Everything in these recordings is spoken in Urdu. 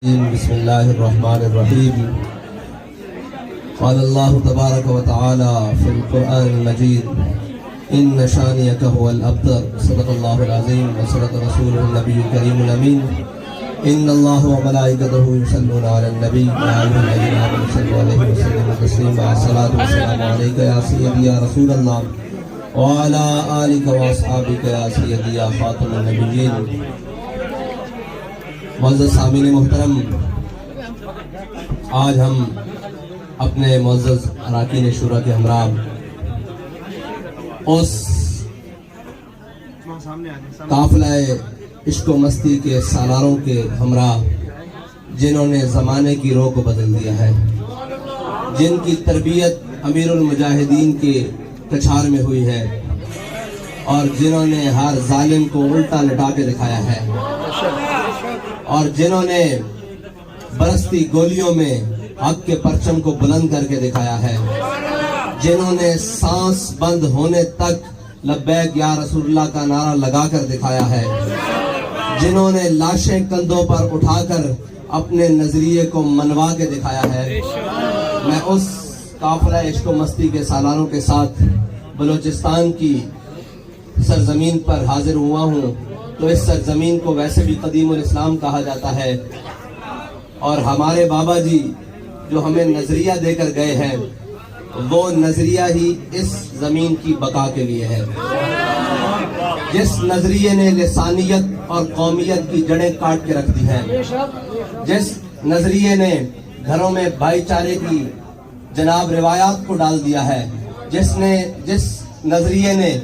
بسم الله الرحمن الرحيم. قال الله تبارك وتعالى في القرآن المجيد: إن شانئك هو الأبتر. صدق الله العظيم وصدق رسوله النبي الكريم الأمين. إن الله وملائكته يصلون على النبي يا أيها الذين آمنوا صلوا عليه وسلموا تسليما. الصلاة والسلام عليك يا سيدي يا رسول الله وعلى آلك وأصحابك يا سيدي يا خاتم النبيين. معزز سامعین محترم، آج ہم اپنے معزز اراکین شورا کے ہمراہ اس قافلہ عشق و مستی کے سالاروں کے ہمراہ جنہوں نے زمانے کی رو کو بدل دیا ہے، جن کی تربیت امیر المجاہدین کے کچھار میں ہوئی ہے اور جنہوں نے ہر ظالم کو الٹا لٹا کے دکھایا ہے، اور جنہوں نے برستی گولیوں میں حق کے پرچم کو بلند کر کے دکھایا ہے، جنہوں نے سانس بند ہونے تک لبیک یا رسول اللہ کا نعرہ لگا کر دکھایا ہے، جنہوں نے لاشیں کندھوں پر اٹھا کر اپنے نظریے کو منوا کے دکھایا ہے. میں اس قافلہ عشق و مستی کے سالاروں کے ساتھ بلوچستان کی سرزمین پر حاضر ہوا ہوں. تو اس سرزمین کو ویسے بھی قدیم الاسلام کہا جاتا ہے، اور ہمارے بابا جی جو ہمیں نظریہ دے کر گئے ہیں وہ نظریہ ہی اس زمین کی بقا کے لیے ہے. جس نظریے نے لسانیت اور قومیت کی جڑیں کاٹ کے رکھ دی ہیں، جس نظریے نے گھروں میں بھائی چارے کی جناب روایات کو ڈال دیا ہے، جس نظریے نے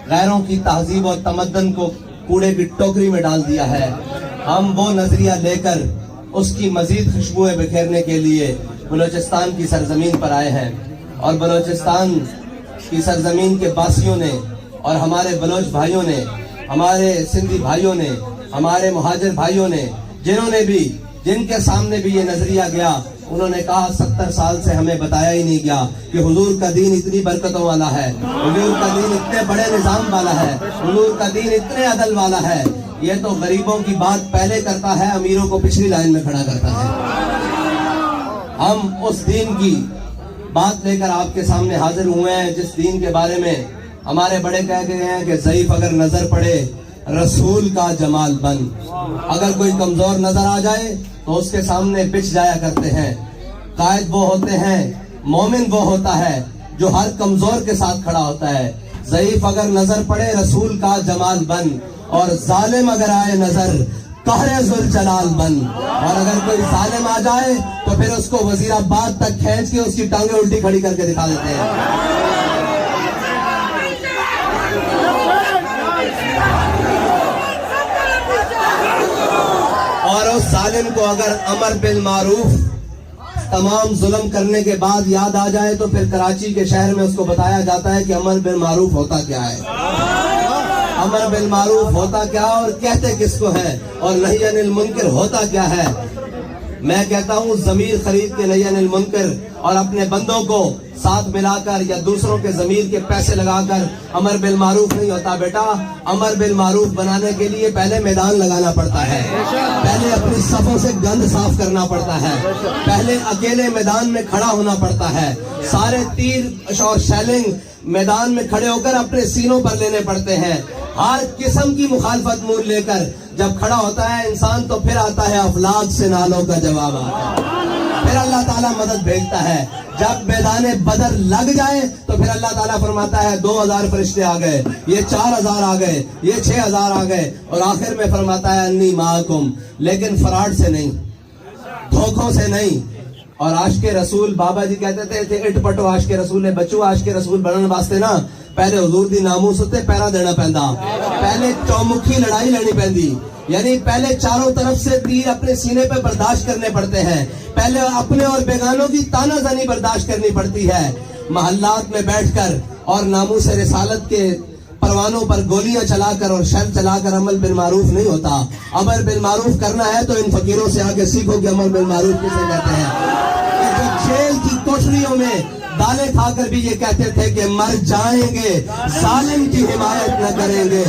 غیروں کی تہذیب اور تمدن کو کوڑے کی ٹوکری میں ڈال دیا ہے، ہم وہ نظریہ لے کر اس کی مزید خوشبوئیں بکھیرنے کے لیے بلوچستان کی سرزمین پر آئے ہیں. اور بلوچستان کی سرزمین کے باسیوں نے اور ہمارے بلوچ بھائیوں نے، ہمارے سندھی بھائیوں نے، ہمارے مہاجر بھائیوں نے، جن کے سامنے بھی یہ نظریہ گیا، انہوں نے کہا 70 سال سے ہمیں بتایا ہی نہیں گیا کہ حضور کا دین اتنی برکتوں والا ہے، حضور کا دین اتنے بڑے نظام والا ہے، حضور کا دین اتنے عدل والا ہے. یہ تو غریبوں کی بات پہلے کرتا ہے، امیروں کو پچھلی لائن میں کھڑا کرتا ہے. ہم اس دین کی بات لے کر آپ کے سامنے حاضر ہوئے ہیں، جس دین کے بارے میں ہمارے بڑے کہہ گئے ہیں کہ ضعیف اگر نظر پڑے رسول کا جمال بن. اگر کوئی کمزور نظر آ جائے تو اس کے سامنے بچ جایا کرتے ہیں. قائد وہ ہوتے ہیں، مومن وہ ہوتا ہے جو ہر کمزور کے ساتھ کھڑا ہوتا ہے. ضعیف اگر نظر پڑے رسول کا جمال بن، اور ظالم اگر آئے نظر قہر ذوالجلال بن. اور اگر کوئی ظالم آ جائے تو پھر اس کو وزیر آباد تک کھینچ کے اس کی ٹانگیں الٹی کھڑی کر کے دکھا دیتے ہیں. اور اس ظالم کو اگر امر بالمعروف تمام ظلم کرنے کے بعد یاد آ جائے تو پھر کراچی کے شہر میں اس کو بتایا جاتا ہے کہ امر بالمعروف ہوتا کیا ہے، امر بالمعروف ہوتا کیا اور کہتے کس کو ہے، اور نہی عن المنکر ہوتا کیا ہے. میں کہتا ہوں ضمیر خرید کے نہی عن المنکر اور اپنے بندوں کو ساتھ ملا کر یا دوسروں کے ضمیر کے پیسے لگا کر امر بالمعروف نہیں ہوتا. بیٹا، امر بالمعروف بنانے کے لیے پہلے میدان لگانا پڑتا ہے، پہلے اپنی صفوں سے گند صاف کرنا پڑتا ہے، پہلے اکیلے میدان میں کھڑا ہونا پڑتا ہے. سارے تیر اور شیلنگ میدان میں کھڑے ہو کر اپنے سینوں پر لینے پڑتے ہیں. ہر قسم کی مخالفت مول لے کر جب کھڑا ہوتا ہے انسان تو پھر آتا ہے افلاک سے نالوں کا جواب آتا ہے، پھر اللہ تعالیٰ مدد بھیجتا ہے. جب میدان بدر لگ جائے تو پھر اللہ تعالیٰ فرماتا ہے 2000 فرشتے آ گئے، یہ 4000 آ گئے، یہ 6000 آ گئے، اور آخر میں فرماتا ہے انی معکم. لیکن فراڈ سے نہیں، دھوکوں سے نہیں. اور عاشق رسول بابا جی کہتے تھے اٹ پٹو عاشق رسول بچو، عاشق رسول بننے واسطے نا پہلے حضور دی ناموس تے پیرا دینا پیندا، پہلے چومکھی لڑائی لڑنی پیندی. یعنی پہلے چاروں طرف سے تیر اپنے سینے پہ برداشت کرنے پڑتے ہیں، پہلے اپنے اور بیگانوں کی تانا زنی برداشت کرنی پڑتی ہے. محلات میں بیٹھ کر اور ناموس رسالت کے پروانوں پر گولیاں چلا کر اور شر چلا کر عمل بالمعروف نہیں ہوتا. امر بالمعروف کرنا ہے تو ان فقیروں سے آ کے سیکھو کہ عمل بالمعروف کسے کہتے ہیں. جو جیل کی کوٹریوں میں دالیں کھا کر بھی یہ کہتے تھے کہ مر جائیں گے، ظالم کی حمایت نہ کریں گے،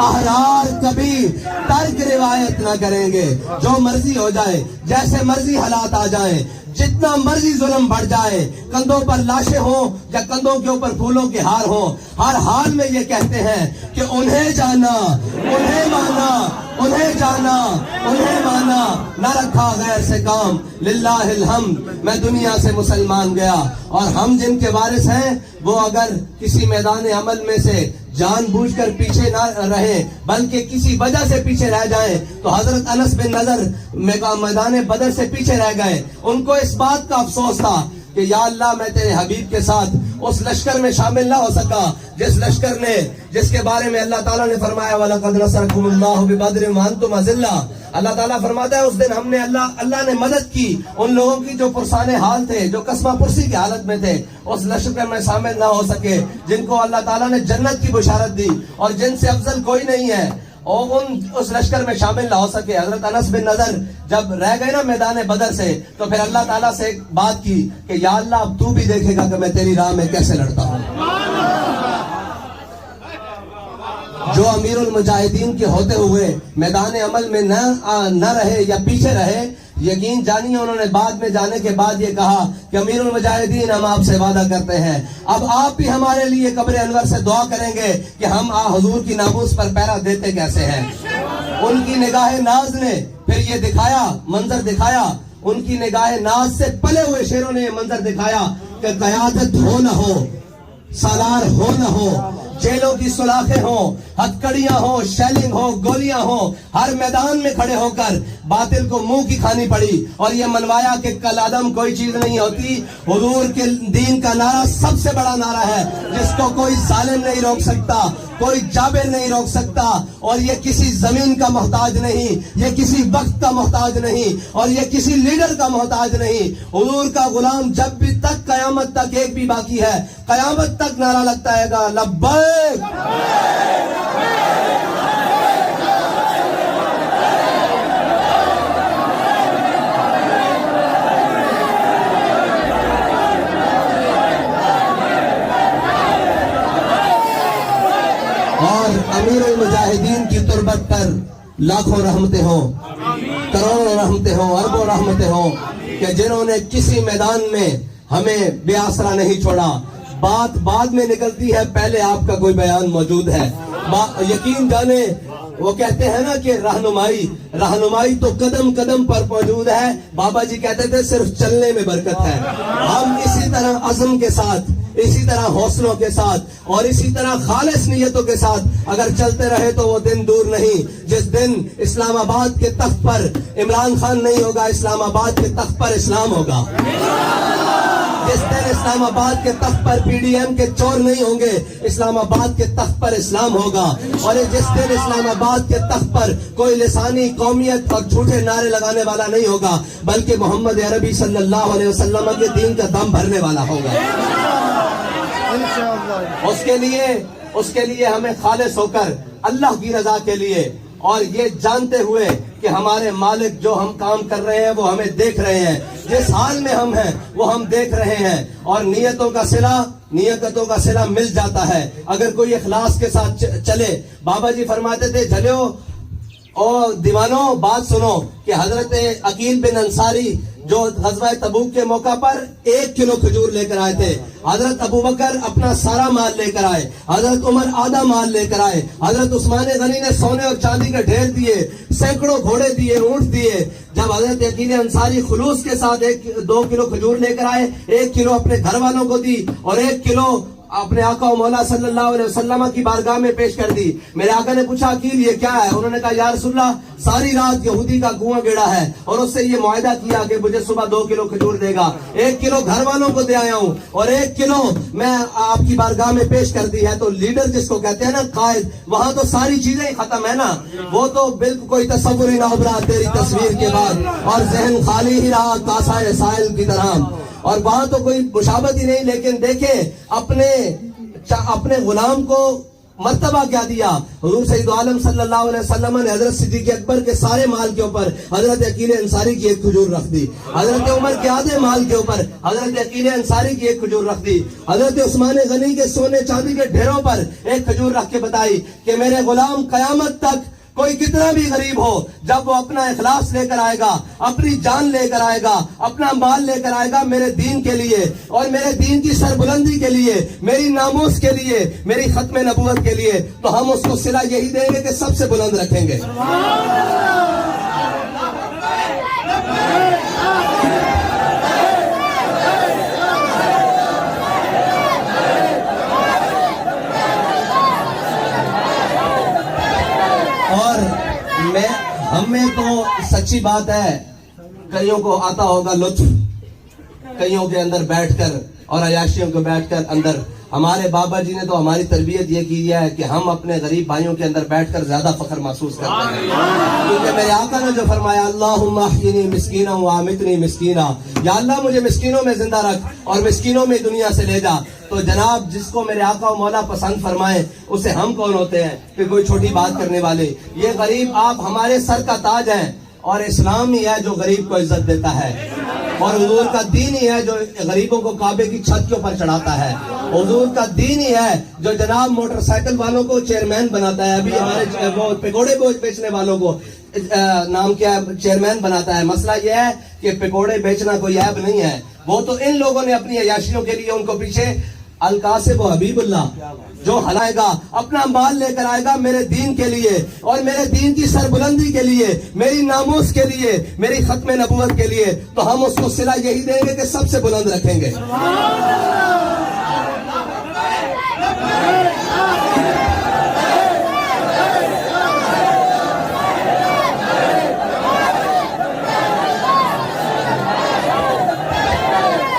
احرار کبھی ترک روایت نہ کریں گے۔ جو مرضی ہو جائے، جیسے مرضی حالات آ جائیں، جتنا مرضی ظلم بڑھ جائے، کندھوں پر لاشیں ہوں یا کندھوں کے اوپر پھولوں کے ہار ہوں، ہر حال میں یہ کہتے ہیں کہ انہیں جانا، انہیں مانا، انہیں جانا، انہیں مانا، نہ رکھا غیر سے کام، للہ الحمد میں دنیا سے مسلمان گیا۔ اور ہم جن کے وارث ہیں وہ اگر کسی میدان عمل میں سے جان بوجھ کر پیچھے نہ رہے بلکہ کسی وجہ سے پیچھے رہ جائیں تو حضرت انس بن نضر میدان بدر سے پیچھے رہ گئے۔ ان کو اس بات کا افسوس تھا کہ یا اللہ میں تیرے حبیب کے ساتھ اس لشکر میں شامل نہ ہو سکا جس لشکر نے، جس کے بارے میں اللہ تعالیٰ نے فرمایا وَلَقَدْ نَصَرَكُمُ اللَّهُ بِبَدْرٍ وَأَنْتُمْ أَذِلَّةٌ۔ اللہ تعالیٰ فرماتا ہے اس دن ہم نے اللہ نے مدد کی ان لوگوں کی جو پرسان حال تھے، جو قسمہ پرسی کی حالت میں تھے، اس لشکر میں شامل نہ ہو سکے جن کو اللہ تعالیٰ نے جنت کی بشارت دی اور جن سے افضل کوئی نہیں ہے، اور اس لشکر میں شامل نہ ہو سکے۔ حضرت انس بن نضر جب رہ گئے نا میدان بدر سے تو پھر اللہ تعالیٰ سے ایک بات کی کہ یا اللہ اب تو بھی دیکھے گا کہ میں تیری راہ میں کیسے لڑتا ہوں۔ جو امیر المجاہدین کے ہوتے ہوئے میدان عمل میں نہ رہے یا پیچھے رہے، یقین جانیے انہوں نے بعد میں جانے کے بعد یہ کہا کہ امیر المجاہدین ہم آپ سے وعدہ کرتے ہیں اب آپ بھی ہمارے لیے قبر انور سے دعا کریں گے کہ ہم حضور کی ناموس پر پہرا دیتے کیسے ہیں۔ ان کی نگاہ ناز نے پھر یہ دکھایا، منظر دکھایا، ان کی نگاہ ناز سے پلے ہوئے شیروں نے یہ منظر دکھایا کہ قیادت ہو نہ ہو، سالار ہو نہ ہو، جیلوں کی سلاخیں ہوں، ہتکڑیاں ہوں، شیلنگ ہو، گولیاں ہوں، ہر میدان میں کھڑے ہو کر باطل کو منہ کی کھانی پڑی اور یہ منوایا کہ کل عدم کوئی چیز نہیں ہوتی۔ حضور کے دین کا نعرہ سب سے بڑا نعرہ ہے جس کو کوئی ظالم نہیں روک سکتا، کوئی جابر نہیں روک سکتا، اور یہ کسی زمین کا محتاج نہیں، یہ کسی وقت کا محتاج نہیں، اور یہ کسی لیڈر کا محتاج نہیں۔ حضور کا غلام جب بھی تک قیامت تک ایک بھی باقی ہے، قیامت تک نعرہ لگتا ہے گا لبیک۔ اور امیر المجاہدین کی تربت پر لاکھوں رحمتیں ہوں، کروڑوں رحمتیں ہوں، اربوں رحمتیں ہوں کہ جنہوں نے کسی میدان میں ہمیں بے آسرا نہیں چھوڑا۔ بات بعد میں نکلتی ہے، پہلے آپ کا کوئی بیان موجود ہے۔ یقین جانے وہ کہتے ہیں نا کہ رہنمائی تو قدم قدم پر موجود ہے۔ بابا جی کہتے تھے صرف چلنے میں برکت ہے۔ ہم اسی طرح عزم کے ساتھ، اسی طرح حوصلوں کے ساتھ اور اسی طرح خالص نیتوں کے ساتھ اگر چلتے رہے تو وہ دن دور نہیں جس دن اسلام آباد کے تخت پر عمران خان نہیں ہوگا، اسلام آباد کے تخت پر اسلام ہوگا۔ جس دن اسلام آباد کے تخت پر پی ڈی ایم کے چور نہیں ہوں گے، اسلام آباد کے تخت پر اسلام ہوگا۔ اور جس دن اسلام آباد کے تخت پر کوئی لسانی قومیت اور جھوٹے نعرے لگانے والا نہیں ہوگا بلکہ محمد عربی صلی اللہ علیہ وسلم کے دین کا دم بھرنے والا ہوگا۔ اس کے لیے ہمیں خالص ہو کر اللہ کی رضا کے لیے اور یہ جانتے ہوئے کہ ہمارے مالک جو ہم کام کر رہے ہیں وہ ہمیں دیکھ رہے ہیں، جس حال میں ہم ہیں وہ ہم دیکھ رہے ہیں، اور نیتوں کا صلہ مل جاتا ہے اگر کوئی اخلاص کے ساتھ چلے۔ بابا جی فرماتے تھے جلیو اور دیوانوں بات سنو کہ حضرت عقیل بن انصاری جو غزوہ تبوک کے موقع پر 1 کلو کھجور لے کر آئے تھے، حضرت ابوبکر اپنا سارا مال لے کر آئے، حضرت عمر آدھا مال لے کر آئے، حضرت عثمان غنی نے سونے اور چاندی کے ڈھیر دیے، سینکڑوں گھوڑے دیے، اونٹ دیے۔ جب حضرت عقیل انصاری خلوص کے ساتھ 2 کلو کھجور لے کر آئے، 1 کلو اپنے گھر والوں کو دی اور 1 کلو اپنے آقا و مولا صلی اللہ علیہ وسلم کی بارگاہ میں پیش کر دی۔ میرے آقا نے پوچھا عقیل یہ کیا ہے؟ انہوں نے کہا یا رسول اللہ ساری رات یہودی کا کنواں گڑا ہے اور اس سے یہ معاہدہ کیا کہ مجھے صبح 2 کلو کھجور دے گا، 1 کلو گھر والوں کو دے آیا ہوں اور 1 کلو میں آپ کی بارگاہ میں پیش کر دی ہے۔ تو لیڈر جس کو کہتے ہیں نا قائد، وہاں تو ساری چیزیں ہی ختم ہے نا، وہ تو بالکل کوئی تصور ہی نہ ابھرا تیری تصویر کے بعد، اور ذہن خالی ہی رہا کاسہ سائل کی طرح، اور وہاں تو کوئی مشابہت ہی نہیں۔ لیکن دیکھیں اپنے غلام کو مرتبہ کیا دیا. حضور سید عالم صلی اللہ علیہ وسلم نے حضرت صدیق اکبر کے سارے مال کے اوپر حضرت عقیل انصاری کی ایک کھجور رکھ دی. حضرت عمر کے آدھے مال کے اوپر حضرت عقیل انصاری کی ایک کھجور رکھ دی. حضرت عثمان غنی کے سونے چاندی کے ڈھیروں پر ایک کھجور رکھ کے بتائی کہ میرے غلام قیامت تک کوئی کتنا بھی غریب ہو، جب وہ اپنا اخلاص لے کر آئے گا، اپنی جان لے کر آئے گا، اپنا مال لے کر آئے گا میرے دین کے لیے اور میرے دین کی سربلندی کے لیے، میری ناموس کے لیے، میری ختم نبوت کے لیے، تو ہم اس کو صلہ یہی دیں گے کہ سب سے بلند رکھیں گے. اور ہم میں تو سچی بات ہے، کئیوں کو آتا ہوگا لطف کئیوں کے اندر بیٹھ کر اور عیاشیوں کو بیٹھ کر اندر. ہمارے بابا جی نے تو ہماری تربیت یہ کی ہے کہ ہم اپنے غریب بھائیوں کے اندر بیٹھ کر زیادہ فخر محسوس کرتے ہیں، کیونکہ میرے آقا نے جو فرمایا اللہم احیینی مسکینا وامتنی مسکینا، یا اللہ مجھے مسکینوں میں زندہ رکھ اور مسکینوں میں دنیا سے لے جا. تو جناب جس کو میرے آقا و مولا پسند فرمائے اسے ہم کون ہوتے ہیں کہ کوئی چھوٹی بات کرنے والے. یہ غریب آپ ہمارے سر کا تاج ہیں، اور اسلام ہی ہے جو غریب کو عزت دیتا ہے، اور حضور کا دین ہی ہے جو غریبوں کو کعبے کی چھت کے اوپر چڑھاتا ہے. حضور کا دین ہی ہے جو جناب موٹر سائیکل والوں کو چیئرمین بناتا ہے. ابھی ہمارے وہ پکوڑے بیچنے والوں کو نام کیا ہے چیئرمین بناتا ہے. مسئلہ یہ ہے کہ پکوڑے بیچنا کوئی عیب نہیں ہے، وہ تو ان لوگوں نے اپنی عیاشیوں کے لیے ان کو پیچھے القاسب و حبیب اللہ جو ہلائے گا، اپنا مال لے کر آئے گا میرے دین کے لیے اور میرے دین کی سربلندی کے لیے، میری ناموس کے لیے، میری ختم نبوت کے لیے، تو ہم اس کو صلہ یہی دیں گے کہ سب سے بلند رکھیں گے.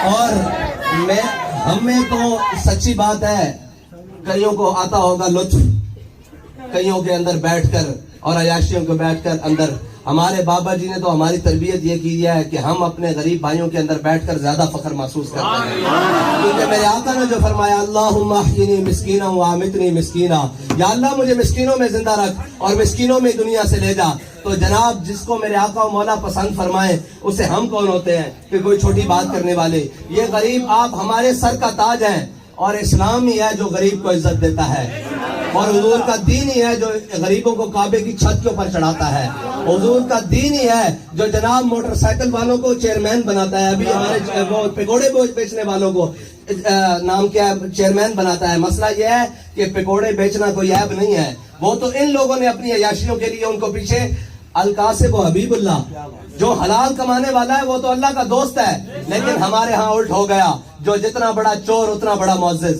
اور ہم میں تو سچی بات ہے، کئیوں کو آتا ہوگا لطف کئیوں کے اندر بیٹھ کر اور عیاشیوں کو بیٹھ کر اندر. ہمارے بابا جی نے تو ہماری تربیت یہ کی ہے کہ ہم اپنے غریب بھائیوں کے اندر بیٹھ کر زیادہ فخر محسوس کرتے ہیں، کیونکہ میرے آقا نے جو فرمایا اللہم احیینی مسکینا وامتنی مسکینا، یا اللہ مجھے مسکینوں میں زندہ رکھ اور مسکینوں میں دنیا سے لے جا. تو جناب جس کو میرے آقا و مولا پسند فرمائے اسے ہم کون ہوتے ہیں کہ کوئی چھوٹی بات کرنے والے. یہ غریب آپ ہمارے سر کا تاج ہیں، اور اسلام ہی ہے جو غریب کو عزت دیتا ہے، اور حضور کا دین ہی ہے جو غریبوں کو کعبے کی چھت کے اوپر چڑھاتا ہے. حضور کا دین ہی ہے جو جناب موٹر سائیکل والوں کو چیئرمین بناتا ہے. ابھی ہمارے وہ پکوڑے بیچنے والوں کو نام کیا ہے چیئرمین بناتا ہے. مسئلہ یہ ہے کہ پکوڑے بیچنا کوئی عیب نہیں ہے، وہ تو ان لوگوں نے اپنی عیاشیوں کے لیے ان کو پیچھے القاسب و حبیب اللہ جو حلال کمانے والا ہے وہ تو اللہ کا دوست ہے. لیکن ہمارے ہاں الٹ ہو گیا، جو جتنا بڑا چور اتنا بڑا معزز،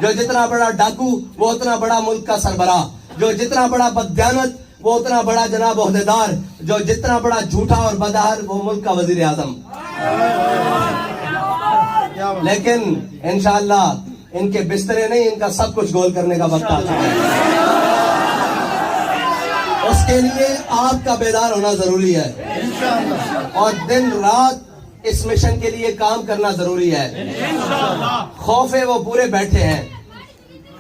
جو جتنا بڑا ڈاکو وہ اتنا بڑا ملک کا سربراہ، جو جتنا بڑا بددیانت وہ اتنا بڑا جناب عہدیدار، جو جتنا بڑا جھوٹا اور بدہر وہ ملک کا وزیر اعظم. لیکن انشاءاللہ ان کے بسترے نہیں، ان کا سب کچھ گول کرنے کا وقت آ چکا ہے. اس کے لیے آپ کا بیدار ہونا ضروری ہے اور دن رات اس مشن کے لیے کام کرنا ضروری ہے. خوف ہے وہ پورے بیٹھے ہیں،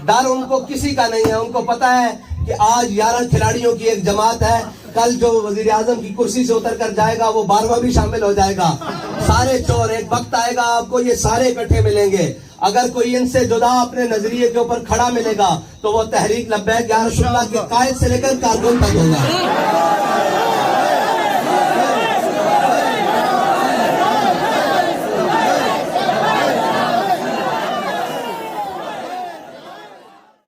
ڈر ان کو کسی کا نہیں ہے. ان کو پتا ہے کہ آج 11 کھلاڑیوں کی ایک جماعت ہے، کل جو وزیر اعظم کی کرسی سے اتر کر جائے گا وہ 12واں بھی شامل ہو جائے گا. سارے چور ایک وقت آئے گا آپ کو یہ سارے اکٹھے ملیں گے. اگر کوئی ان سے جدا اپنے نظریے کے اوپر کھڑا ملے گا تو وہ تحریک لبیک یا رسول اللہ کے قائد سے لے کر کارکن تک ہوگا.